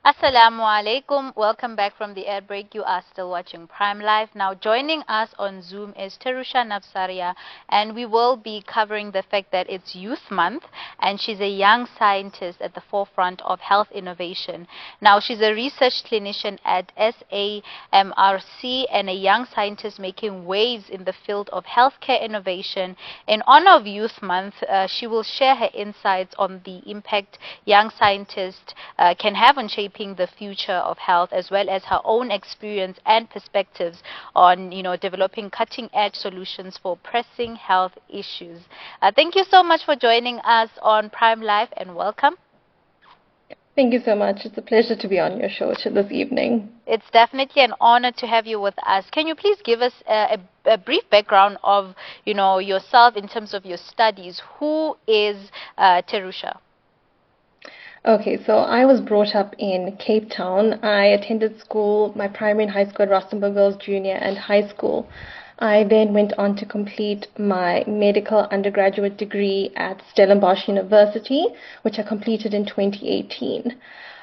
Assalamu alaikum. Welcome back from the air break. You are still watching Prime Live. Now, joining us on Zoom is Terusha Navsaria, and we will be covering the fact that it's Youth Month, and she's a young scientist at the forefront of health innovation. Now, she's a research clinician at SAMRC and a young scientist making waves in the field of healthcare innovation. In honor of Youth Month, she will share her insights on the impact young scientists can have on shaping the future of health, as well as her own experience and perspectives on, developing cutting-edge solutions for pressing health issues. Thank you so much for joining us on Prime Live, and welcome. Thank you so much. It's a pleasure to be on your show this evening. It's definitely an honor to have you with us. Can you please give us a brief background of, yourself in terms of your studies? Who is Terusha? Okay, so I was brought up in Cape Town. I attended school, my primary and high school at Rustenburg Girls Junior and high school. I then went on to complete my medical undergraduate degree at Stellenbosch University, which I completed in 2018.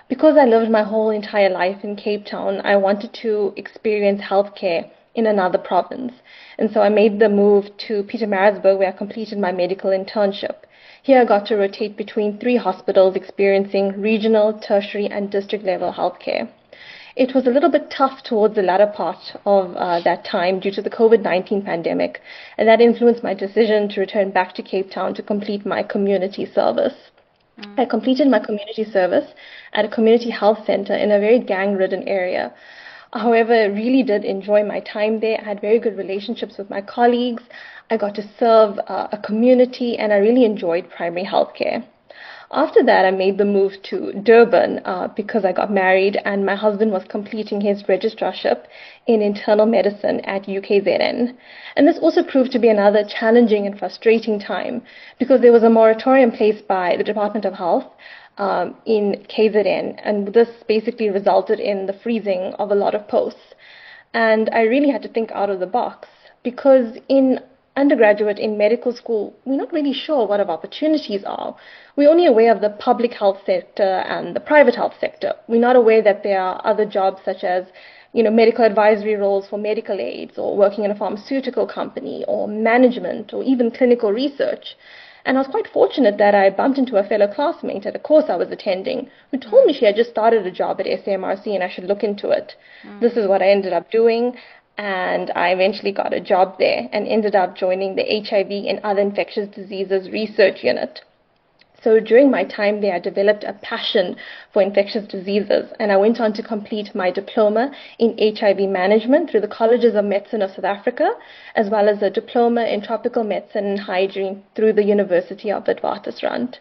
Because I lived my whole entire life in Cape Town, I wanted to experience healthcare in another province. And so I made the move to Pietermaritzburg, where I completed my medical internship. Here I got to rotate between 3 hospitals experiencing regional, tertiary, and district level healthcare. It was a little bit tough towards the latter part of that time due to the COVID-19 pandemic, and that influenced my decision to return back to Cape Town to complete my community service. I completed my community service at a community health center in a very gang-ridden area. However, I really did enjoy my time there. I had very good relationships with my colleagues. I got to serve a community, and I really enjoyed primary health care. After that, I made the move to Durban because I got married, and my husband was completing his registrarship in internal medicine at UKZN. And this also proved to be another challenging and frustrating time because there was a moratorium placed by the Department of Health in KZN, and this basically resulted in the freezing of a lot of posts. And I really had to think out of the box because in undergraduate in medical school, we're not really sure what our opportunities are. We're only aware of the public health sector and the private health sector. We're not aware that there are other jobs such as medical advisory roles for medical aids, or working in a pharmaceutical company, or management, or even clinical research. And I was quite fortunate that I bumped into a fellow classmate at a course I was attending who told me she had just started a job at SAMRC and I should look into it. This is what I ended up doing, and I eventually got a job there and ended up joining the HIV and other infectious diseases research unit. So during my time there, I developed a passion for infectious diseases, and I went on to complete my diploma in HIV management through the Colleges of Medicine of South Africa, as well as a diploma in tropical medicine and hygiene through the University of Witwatersrand.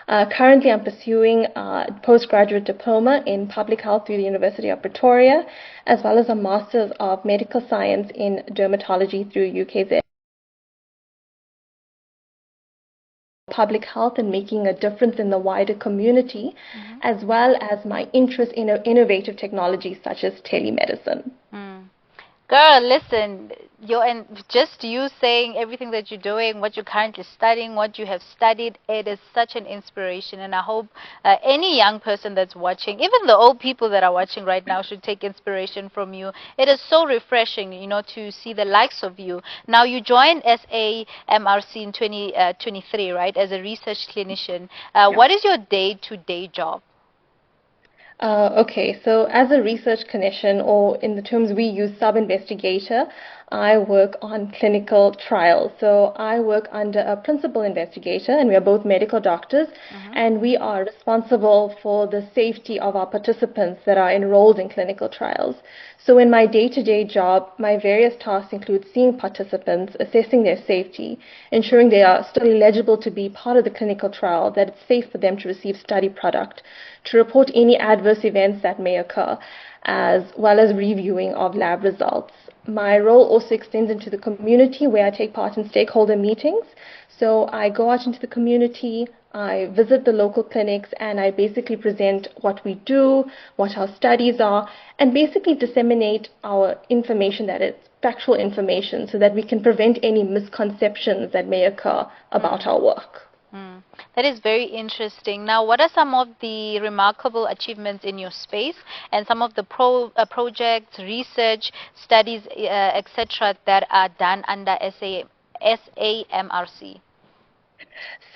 Currently, I'm pursuing a postgraduate diploma in public health through the University of Pretoria, as well as a Master's of Medical Science in Dermatology through UKZ. Public health and making a difference in the wider community, as well as my interest in innovative technologies such as telemedicine. Girl, listen, and just you saying everything that you're doing, what you're currently studying, what you have studied, it is such an inspiration. And I hope any young person that's watching, even the old people that are watching right now, should take inspiration from you. It is so refreshing, to see the likes of you. Now, you joined SAMRC in 2023, right, as a research clinician. Yeah. What is your day-to-day job? Okay, so as a research clinician, or in the terms we use, sub-investigator, I work on clinical trials. So I work under a principal investigator, and we are both medical doctors, and we are responsible for the safety of our participants that are enrolled in clinical trials. So in my day-to-day job, my various tasks include seeing participants, assessing their safety, ensuring they are still eligible to be part of the clinical trial, that it's safe for them to receive study product, to report any adverse events that may occur, as well as reviewing of lab results. My role also extends into the community, where I take part in stakeholder meetings. So I go out into the community, I visit the local clinics, and I basically present what we do, what our studies are, and basically disseminate our information, that it's factual information, so that we can prevent any misconceptions that may occur about our work. That is very interesting. Now, what are some of the remarkable achievements in your space and some of the projects, research, studies, etc., that are done under SAMRC?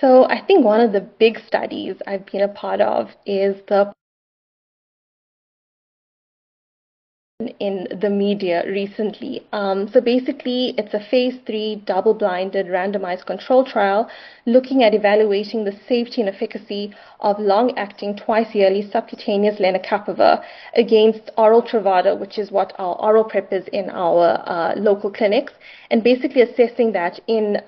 So I think one of the big studies I've been a part of is the in the media recently. So basically, it's a phase 3 double-blinded randomized control trial looking at evaluating the safety and efficacy of long-acting twice-yearly subcutaneous lenacapavir against oral Truvada, which is what our oral prep is in our local clinics, and basically assessing that in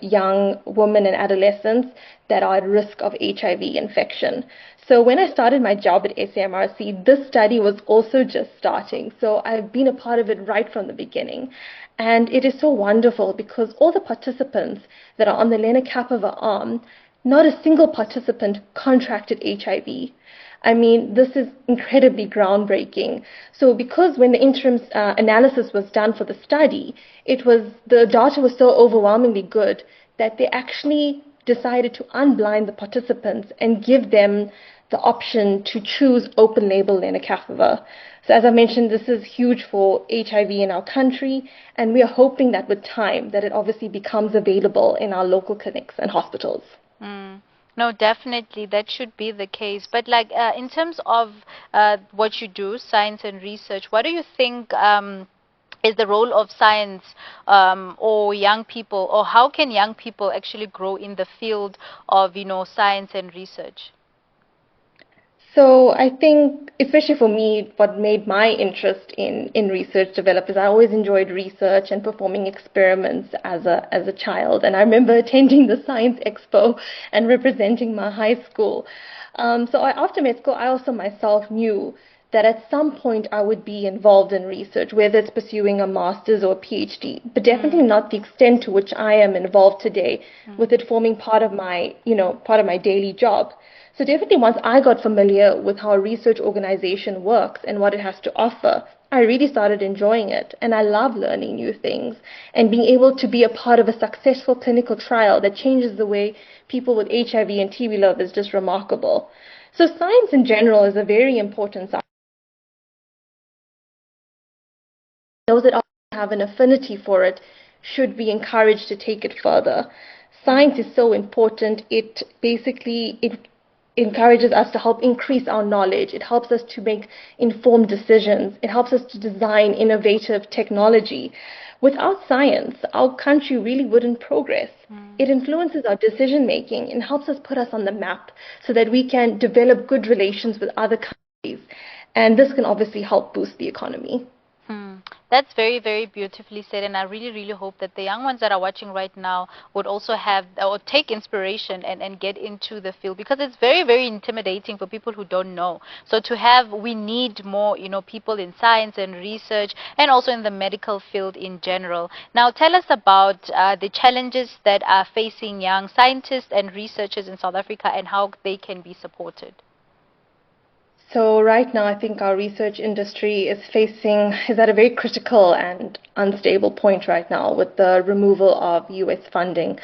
young women and adolescents that are at risk of HIV infection. So when I started my job at SAMRC, this study was also just starting. So I've been a part of it right from the beginning. And it is so wonderful because all the participants that are on the lenacapavir arm, not a single participant contracted HIV. I mean, this is incredibly groundbreaking. So because when the interim analysis was done for the study, the data was so overwhelmingly good that they actually decided to unblind the participants and give them the option to choose open label lenacapavir. So as I mentioned, this is huge for HIV in our country, and we are hoping that with time that it obviously becomes available in our local clinics and hospitals. Mm. No, definitely that should be the case. But like in terms of what you do, science and research, what do you think is the role of science or young people, or how can young people actually grow in the field of, science and research? So I think, especially for me, what made my interest in research develop is I always enjoyed research and performing experiments as a child. And I remember attending the science expo and representing my high school. After med school, I also myself knew that at some point I would be involved in research, whether it's pursuing a master's or a PhD, but definitely not the extent to which I am involved today, with it forming part of my daily job. So definitely once I got familiar with how a research organization works and what it has to offer, I really started enjoying it. And I love learning new things and being able to be a part of a successful clinical trial that changes the way people with HIV and TB live is just remarkable. So science in general is a very important side. Those that have an affinity for it should be encouraged to take it further. Science is so important. It encourages us to help increase our knowledge. It helps us to make informed decisions. It helps us to design innovative technology. Without science, our country really wouldn't progress. It influences our decision making and helps us put us on the map so that we can develop good relations with other countries. And this can obviously help boost the economy. Hmm. That's very, very beautifully said, and I really, really hope that the young ones that are watching right now would also have or take inspiration and get into the field, because it's very, very intimidating for people who don't know. So we need more, people in science and research and also in the medical field in general. Now, tell us about the challenges that are facing young scientists and researchers in South Africa and how they can be supported. So right now, I think our research industry is at a very critical and unstable point right now with the removal of US funding.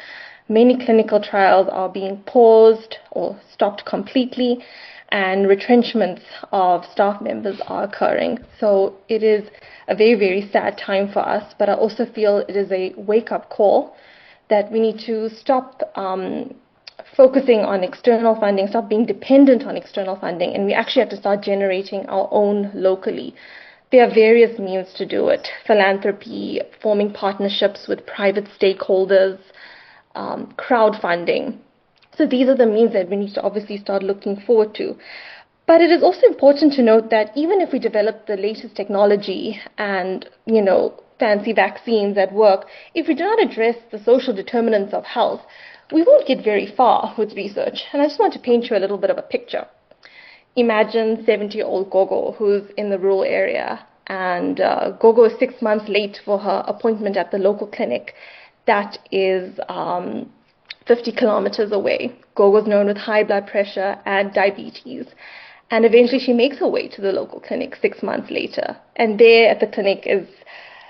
Many clinical trials are being paused or stopped completely, and retrenchments of staff members are occurring. So it is a very, very sad time for us, but I also feel it is a wake-up call that we need to stop focusing on external funding, stop being dependent on external funding, and we actually have to start generating our own locally. There are various means to do it: philanthropy, forming partnerships with private stakeholders, crowdfunding. So these are the means that we need to obviously start looking forward to. But it is also important to note that even if we develop the latest technology and, fancy vaccines that work, if we do not address the social determinants of health, we won't get very far with research. And I just want to paint you a little bit of a picture. Imagine 70-year-old Gogo who's in the rural area, and Gogo is 6 months late for her appointment at the local clinic that is 50 kilometers away. Gogo's known with high blood pressure and diabetes. And eventually she makes her way to the local clinic 6 months later. And there at the clinic is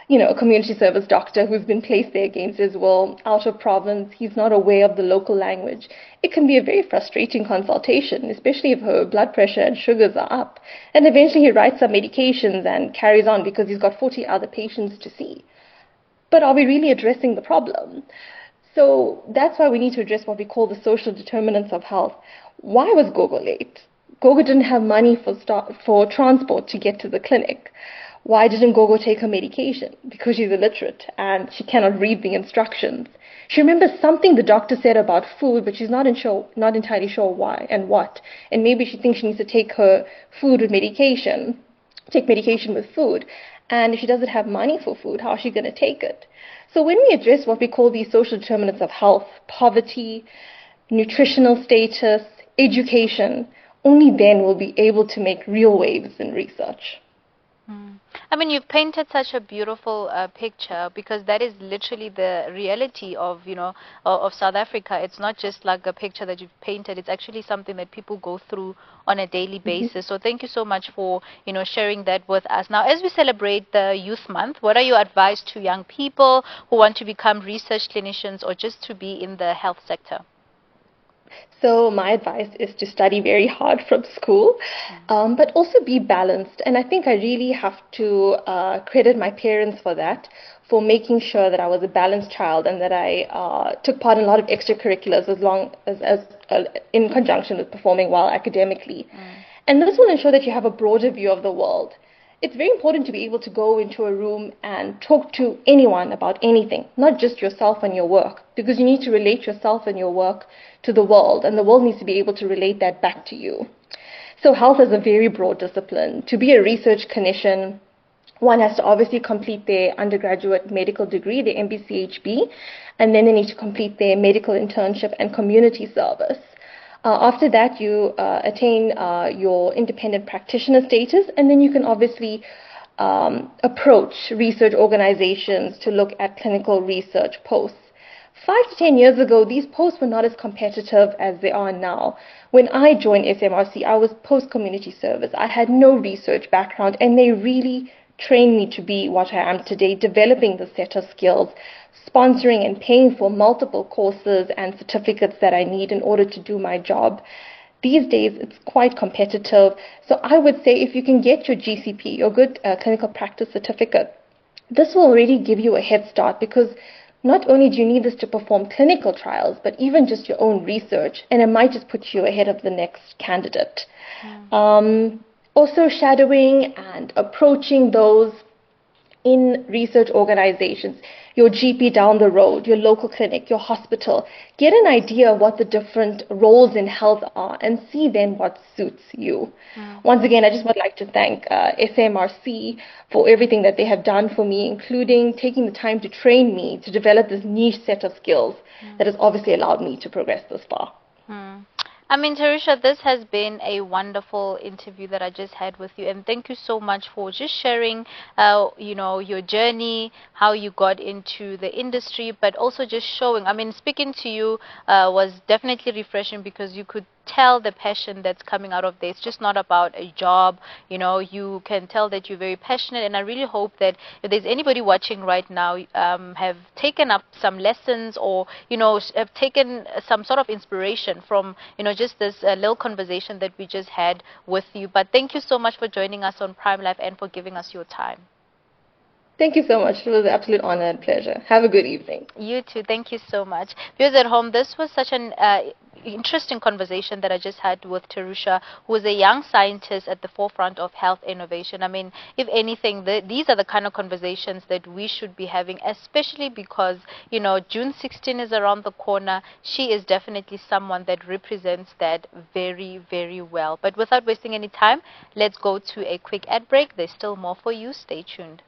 a community service doctor who's been placed there against his will, out of province, he's not aware of the local language. It can be a very frustrating consultation, especially if her blood pressure and sugars are up. And eventually he writes some medications and carries on because he's got 40 other patients to see. But are we really addressing the problem? So that's why we need to address what we call the social determinants of health. Why was Gogo late? Gogo didn't have money for transport to get to the clinic. Why didn't Gogo take her medication? Because she's illiterate and she cannot read the instructions. She remembers something the doctor said about food, but she's not entirely sure why and what. And maybe she thinks she needs to take her food with medication, take medication with food. And if she doesn't have money for food, how is she going to take it? So when we address what we call these social determinants of health, poverty, nutritional status, education, only then will we be able to make real waves in research. I mean, you've painted such a beautiful picture, because that is literally the reality of, of South Africa. It's not just like a picture that you've painted. It's actually something that people go through on a daily basis. So thank you so much for, sharing that with us. Now, as we celebrate the Youth Month, what are your advice to young people who want to become research clinicians or just to be in the health sector? So my advice is to study very hard from school, but also be balanced. And I think I really have to credit my parents for that, for making sure that I was a balanced child and that I took part in a lot of extracurriculars as in conjunction with performing well academically. And this will ensure that you have a broader view of the world. It's very important to be able to go into a room and talk to anyone about anything, not just yourself and your work, because you need to relate yourself and your work to the world, and the world needs to be able to relate that back to you. So health is a very broad discipline. To be a research clinician, one has to obviously complete their undergraduate medical degree, their MBCHB, and then they need to complete their medical internship and community service. After that, you attain your independent practitioner status, and then you can obviously approach research organizations to look at clinical research posts. 5 to 10 years ago, these posts were not as competitive as they are now. When I joined SMRC, I was post-community service. I had no research background, and they really trained me to be what I am today, developing the set of skills, sponsoring and paying for multiple courses and certificates that I need in order to do my job. These days, it's quite competitive. So I would say if you can get your GCP, your good clinical practice certificate, this will already give you a head start, because not only do you need this to perform clinical trials, but even just your own research, and it might just put you ahead of the next candidate. Also shadowing and approaching those in research organizations, your GP down the road, your local clinic, your hospital. Get an idea of what the different roles in health are and see then what suits you. Once again, I just would like to thank SMRC for everything that they have done for me, including taking the time to train me to develop this niche set of skills that has obviously allowed me to progress this far. I mean, Terusha, this has been a wonderful interview that I just had with you, and thank you so much for just sharing, your journey, how you got into the industry, but also just showing. I mean, speaking to you was definitely refreshing, because you could tell the passion that's coming out of there. It's just not about a job. You can tell that you're very passionate, and I really hope that if there's anybody watching right now, have taken up some lessons, or have taken some sort of inspiration from just this little conversation that we just had with you. But thank you so much for joining us on Prime Life and for giving us your time. Thank you so much. It was an absolute honor and pleasure. Have a good evening. You too. Thank you so much. Viewers at home, this was such an interesting conversation that I just had with Terusha, who is a young scientist at the forefront of health innovation. I mean, if anything, these are the kind of conversations that we should be having, especially because, June 16 is around the corner. She is definitely someone that represents that very, very well. But without wasting any time, let's go to a quick ad break. There's still more for you. Stay tuned.